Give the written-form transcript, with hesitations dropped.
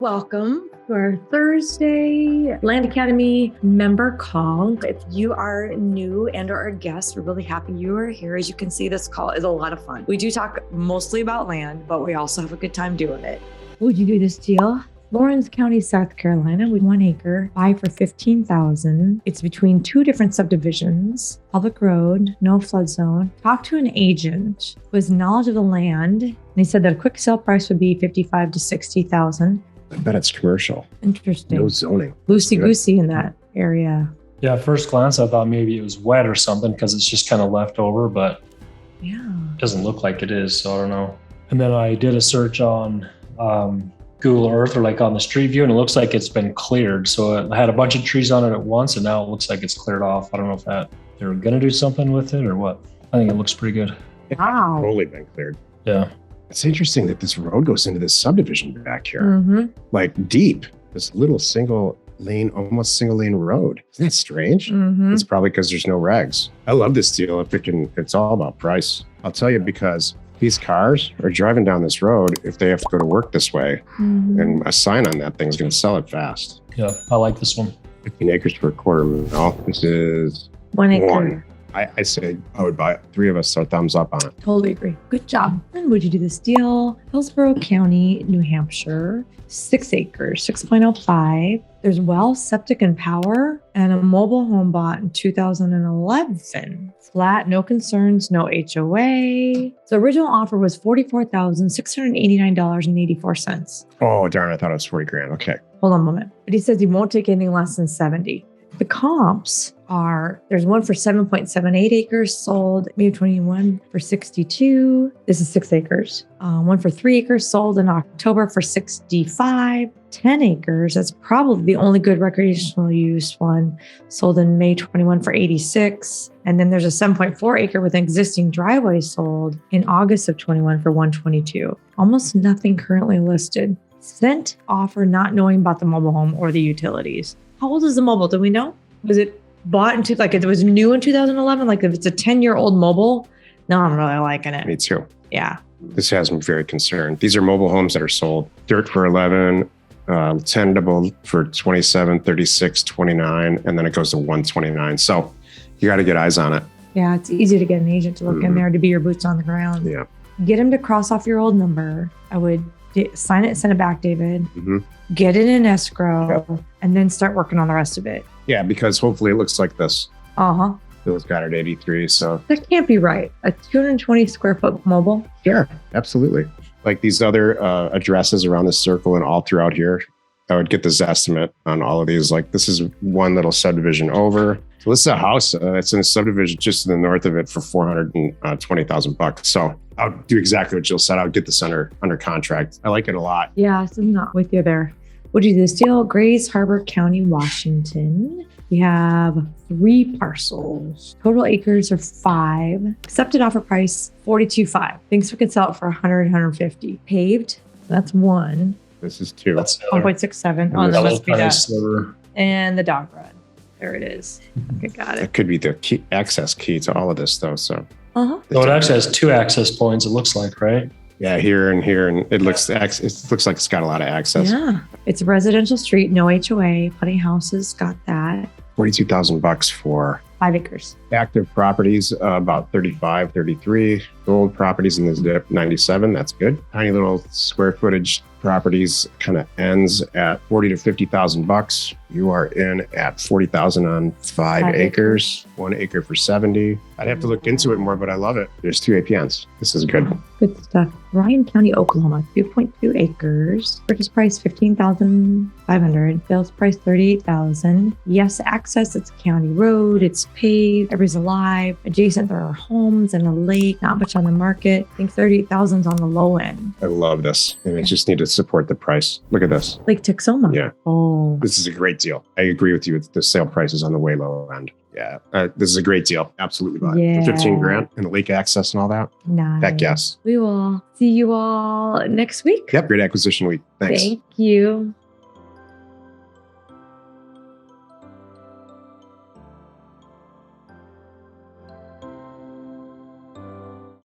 Welcome to our Thursday Land Academy member call. If you are new and or a guest, we're really happy you are here. As you can see, this call is a lot of fun. We do talk mostly about land, but we also have a good time doing it. Would you do this deal? Lawrence County, South Carolina, with 1 acre, buy for $15,000. It's between 2 different subdivisions, public road, no flood zone. Talk to an agent who has knowledge of the land. And he said that a quick sale price would be $55,000 to $60,000. I bet it's commercial. Interesting. No zoning. Loosey-goosey in that area. Yeah, at first glance, I thought maybe it was wet or something because it's just kind of left over, but Yeah. it doesn't look like it is, so I don't know. And then I did a search on Google Earth or like on the street view, and it looks like it's been cleared. So it had a bunch of trees on it at once, and now it looks like it's cleared off. I don't know if they're going to do something with it or what. I think it looks pretty good. Wow. Totally been cleared. Yeah. It's interesting that this road goes into this subdivision back here, Mm-hmm. like deep. This little single lane, almost single lane road. Isn't that strange? Mm-hmm. It's probably because there's no regs. I love this deal. It's all about price. I'll tell you, because these cars are driving down this road if they have to go to work this way, Mm-hmm. and a sign on that thing is going to sell it fast. Yeah, I like this one. 15 acres for $250,000. This is 1 acre. one. I say I would buy it. 3 of us are thumbs up on it. Totally agree. Good job. And would you do this deal? Hillsborough County, New Hampshire, 6 acres, 6.05. There's well, septic, and power, and a mobile home bought in 2011. Flat, no concerns, no HOA. The original offer was $44,689.84. Oh, darn. I thought it was 40 grand. Okay. Hold on a moment. But he says he won't take anything less than 70. The comps are, there's one for 7.78 acres sold, May 21 for 62. This is 6 acres. One for 3 acres sold in October for 65. 10 acres, that's probably the only good recreational use one, sold in May 21 for 86. And then there's a 7.4 acre with an existing driveway sold in August of 21 for 122. Almost nothing currently listed. Sent offer not knowing about the mobile home or the utilities. How old is the mobile? Do we know? Was it bought into, like, it was new in 2011? Like, if it's a 10-year-old mobile, no, I'm really liking it. Me too. Yeah. This has me very concerned. These are mobile homes that are sold. Dirt for 11, tendable for 27, 36, 29, and then it goes to 129. So you got to get eyes on it. Yeah, it's easy to get an agent to look in there, to be your boots on the ground. Yeah. Get him to cross off your old number. I would sign it, send it back, David. Mm-hmm. Get it in escrow, and then start working on the rest of it. Yeah, because hopefully it looks like this. Uh-huh. Bill's got it at 83, so. That can't be right. A 220 square foot mobile? Sure, absolutely. Like these other addresses around the circle and all throughout here, I would get this estimate on all of these. Like, this is one little subdivision over. So this is a house. It's in a subdivision just to the north of it for $420,000. So I'll do exactly what Jill said. I'll get this under contract. I like it a lot. Yeah, so I'm not with you there. Would you do this deal? Grays Harbor County, Washington. We have 3 parcels. Total acres are 5. Accepted offer price, $42,500. Thinks we could sell it for $100, $150. Paved, that's 1. This is 2. That's the other 1.67. Oh, And that the must be that. sliver. And the dog run. There it is. Okay, got it. It could be the key, access key to all of this, though. So Uh-huh. So it actually has 2 access points, it looks like, right? yeah, here, and it looks like it's got a lot of access. Yeah. It's a residential street, no HOA. Plenty of houses, got that. $42,000 for 5 acres. active properties, about 35, 33. Old properties in this dip, 97. That's good. Tiny little square footage properties kind of ends at $40,000 to $50,000. You are in at $40,000 on 5 acres. 1 acre for 70. I'd have to look into it more, but I love it. There's 2 APNs. This is good. Good stuff. Ryan County, Oklahoma, 2.2 acres. Purchase price $15,500. Sales price $38,000. Yes, access. It's a county road. It's paved. Everybody's alive. Adjacent, there are homes and a lake. Not much on the market. I think $38,000 is on the low end. I love this. And I just need to support the price. Look at this. Lake Texoma. Yeah. Oh. This is a great deal. I agree with you. With the sale prices on the way low end. Yeah. This is a great deal. Absolutely buy it. Yeah. For 15 grand and the lake access and all that. Nice. Heck yes. We will see you all next week. Yep. Great acquisition week. Thanks. Thank you.